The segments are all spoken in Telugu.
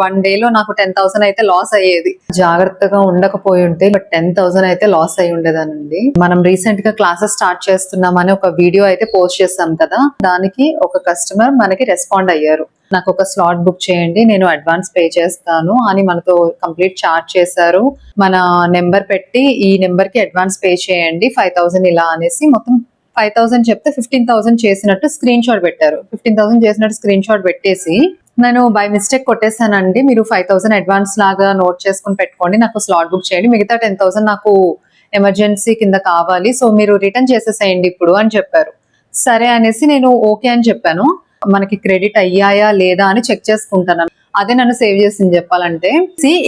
1 డేలో నాకు 10,000 అయితే లాస్ అయ్యేది. జాగ్రత్తగా ఉండకపోయి ఉంటే 10,000 అయితే లాస్ అయ్యి ఉండేదానండి. మనం రీసెంట్ గా క్లాసెస్ స్టార్ట్ చేస్తున్నామని ఒక వీడియో అయితే పోస్ట్ చేస్తాం కదా, దానికి ఒక కస్టమర్ మనకి రెస్పాండ్ అయ్యారు. నాకు ఒక స్లాట్ బుక్ చేయండి, నేను అడ్వాన్స్ పే చేస్తాను అని మనతో కంప్లీట్ చార్ట్ చేశారు. మన నెంబర్ పెట్టి ఈ నెంబర్ కి అడ్వాన్స్ పే చేయండి 5,000 ఇలా అనేసి మొత్తం 5,000 చెప్తే 15,000 చేసినట్టు స్క్రీన్ షాట్ పెట్టారు. 15,000 చేసినట్టు స్క్రీన్ షాట్ పెట్టేసి నేను బై మిస్టేక్ కొట్టేశానండి, మీరు 5,000 అడ్వాన్స్ లాగా నోట్ చేసుకుని పెట్టుకోండి, నాకు స్లాట్ బుక్ చేయండి, మిగతా 10,000 నాకు ఎమర్జెన్సీ కింద కావాలి, సో మీరు రిటర్న్ చేసేసేయండి ఇప్పుడు అని చెప్పారు. సరే అనేసి నేను ఓకే అని చెప్పాను. మనకి క్రెడిట్ అయ్యాయా లేదా అని చెక్ చేసుకుంటాను. అదే నన్ను సేవ్ చేసింది చెప్పాలంటే.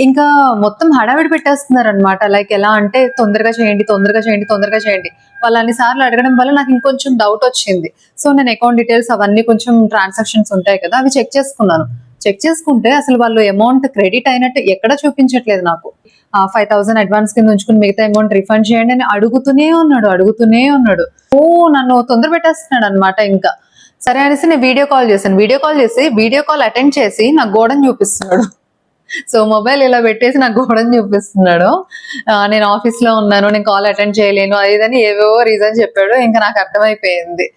ఇంకా మొత్తం హడావిడి పెట్టేస్తున్నారు అనమాట. లైక్ ఎలా అంటే తొందరగా చేయండి తొందరగా చేయండి తొందరగా చేయండి. వాళ్ళు అన్నిసార్లు అడగడం వల్ల నాకు ఇంకొంచెం డౌట్ వచ్చింది. సో నేను అకౌంట్ డీటెయిల్స్ అవన్నీ కొంచెం ట్రాన్సాక్షన్స్ ఉంటాయి కదా, అవి చెక్ చేసుకున్నాను. చెక్ చేసుకుంటే అసలు వాళ్ళు అమౌంట్ క్రెడిట్ అయినట్టు ఎక్కడ చూపించట్లేదు నాకు. 5,000 అడ్వాన్స్ కింద ఉంచుకుని మిగతా అమౌంట్ రిఫండ్ చేయండి అని అడుగుతూనే ఉన్నాడు. నన్ను తొందర పెట్టేస్తున్నాడు అనమాట. ఇంకా సరే అనేసి నేను వీడియో కాల్ చేశాను. వీడియో కాల్ అటెండ్ చేసి నాకు గోడని చూపిస్తున్నాడు. సో మొబైల్ ఇలా పెట్టేసి నాకు గోడని చూపిస్తున్నాడు. నేను ఆఫీస్ లో ఉన్నాను, నేను కాల్ అటెండ్ చేయలేను, అదిదని ఏవేవో రీజన్ చెప్పాడు. ఇంకా నాకు అర్థమైపోయింది,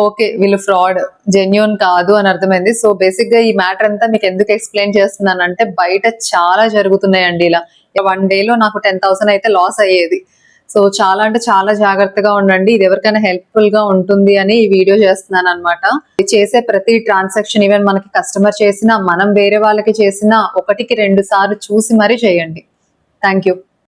ఓకే వీళ్ళు ఫ్రాడ్, జెన్యూన్ కాదు అని అర్థమైంది. సో బేసిక్ గా ఈ మ్యాటర్ అంతా మీకు ఎందుకు ఎక్స్ప్లెయిన్ చేస్తున్నానంటే బయట చాలా జరుగుతున్నాయండి ఇలా. 1 డేలో నాకు 10,000 అయితే లాస్ అయ్యేది. సో చాలా అంటే చాలా జాగ్రత్తగా ఉండండి. ఇది ఎవరికైనా హెల్ప్ఫుల్ గా ఉంటుంది అని ఈ వీడియో చేస్తున్నాను అనమాట. చేసే ప్రతి ట్రాన్సాక్షన్, ఈవెన్ మనకి కస్టమర్ చేసినా మనం వేరే వాళ్ళకి చేసినా 1కి 2 సార్లు చూసి మరీ చేయండి. Thank you.